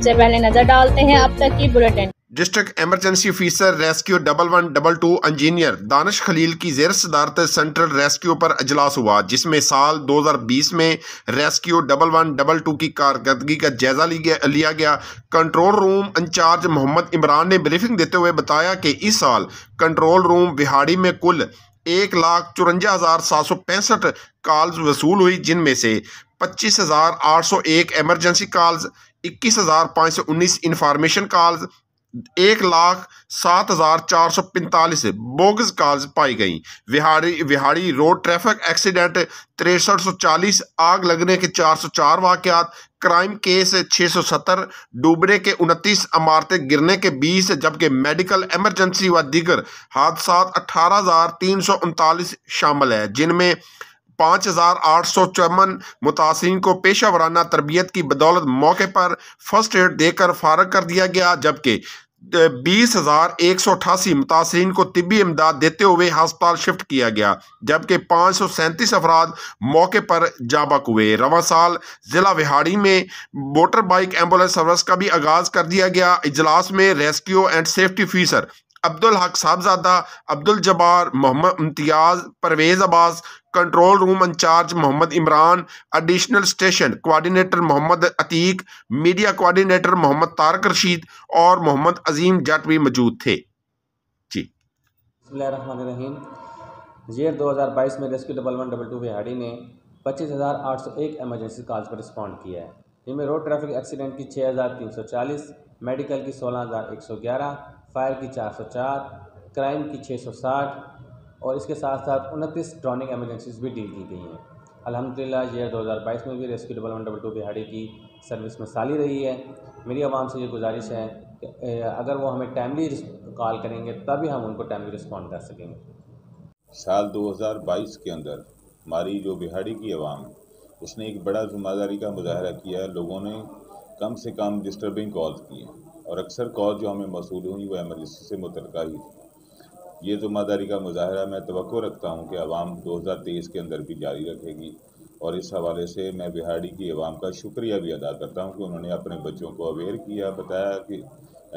सबसे पहले नजर डालते हैं अब तक की bulletin. District emergency officer rescue 1112 engineer Danish Khalil की जेर सदारत सेंट्रल रेस्क्यू पर अजलास हुआ, जिसमें साल 2020 में रेस्क्यू 1112 की कारकर्दगी का जायजा लिया गया। Control room incharge Mohammad Imran ने ब्रीफिंग देते हुए बताया कि इस साल कंट्रोल रूम विहाड़ी में कुल 1,54,765 कॉल्स वसूल हुई, जिनमें से 25,801 emergency calls, 21,519 information calls, 1,07,445 bogus calls पाई गई। विहाड़ी रोड ट्रैफिक एक्सीडेंट 6340, आग लगने के 404 वाकयात, क्राइम केस 670, डूबने के 29, इमारतें गिरने के 20, जबकि मेडिकल इमरजेंसी व दीगर हादसात 18,339 शामिल है, जिनमें 5,854 मुतासिरीन को पेशा वराना तरबियत की बदौलत मौके पर फर्स्ट एड देकर फारग कर दिया गया, जबकि 20,188 मुतासिरीन को तिब्बी इमदाद देते हुए अस्पताल शिफ्ट किया गया, जबकि 537 अफराद मौके पर जाबक हुए। रवां साल जिला विहाड़ी में मोटर बाइक एम्बुलेंस सर्विस का भी आगाज कर दिया गया। इजलास में rescue and safety officer Abdul Haq Sahibzada, Abdul Jabbar, Mohammad Imtiaz, Parvez Abbas, control room incharge Mohammad Imran, additional station coordinator Mohammad Atiq, media coordinator Mohammad Tariq Rashid और मोहम्मद अजीम जट भी मौजूद थे। जी बिस्मिल्लाहिर्रहमानिर्रहीम। ईयर 2022 में रेस्क्यू 1112 विहाड़ी ने 25,801 एमरजेंसी कॉल्स पर रिस्पॉन्ड किया है, जिनमें रोड ट्रैफिक एक्सीडेंट की 6,340, मेडिकल की 16,111, फायर की 404, क्राइम की 660 और इसके साथ साथ 29 ड्रॉनिंग एमरजेंसीज भी डील की गई हैं। अल्हम्दुलिल्लाह ईयर 2022 में भी रेस्क्यू 1112 बिहाड़ी की सर्विस मिसाली रही है। मेरी आवाम से ये गुजारिश है कि अगर वो हमें टाइमली कॉल करेंगे तभी हम उनको टाइमली रिस्पॉन्ड कर सकेंगे। साल 2022 के अंदर हमारी जो बिहाड़ी की आवाम, उसने एक बड़ा ज़िम्मेदारी का मुजाहरा किया है। लोगों ने कम से कम डिस्टर्बिंग कॉल्स किए और अक्सर कॉल जो हमें मौसूल हुई वो एमरजेंसी से मुतल्लिक़ ही थी। ये ज़िम्मेदारी का मुजाहरा मैं तवक्को रखता हूँ कि आवाम 2023 के अंदर भी जारी रखेगी, और इस हवाले से मैं बिहाड़ी की आवाम का शुक्रिया भी अदा करता हूँ कि उन्होंने अपने बच्चों को अवेयर किया, बताया कि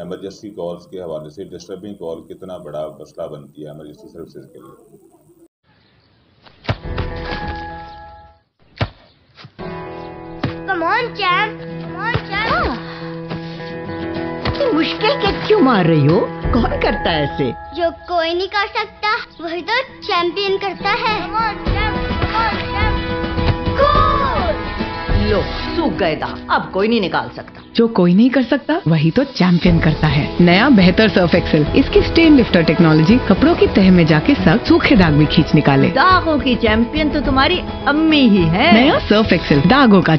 एमरजेंसी कॉल्स के हवाले से डिस्टर्बिंग कॉल कितना बड़ा मसला बनती है एमरजेंसी सर्विसेज के लिए। Come on, champ. Come on, champ. इतनी मुश्किल के क्यों मार रही हो? कौन करता है ऐसे? जो कोई नहीं कर सकता वही तो चैंपियन करता है। Come on, champ. Come on, champ. Goal! लो सूख गए दांत, अब कोई नहीं निकाल सकता। जो कोई नहीं कर सकता वही तो चैंपियन करता है। नया बेहतर सर्फ एक्सेल, इसकी स्टेन लिफ्टर टेक्नोलॉजी कपड़ों की तह में जाके सख्त सूखे दाग भी खींच निकाले। दागों की चैंपियन तो तुम्हारी अम्मी ही है। नया सर्फ एक्सेल दागों का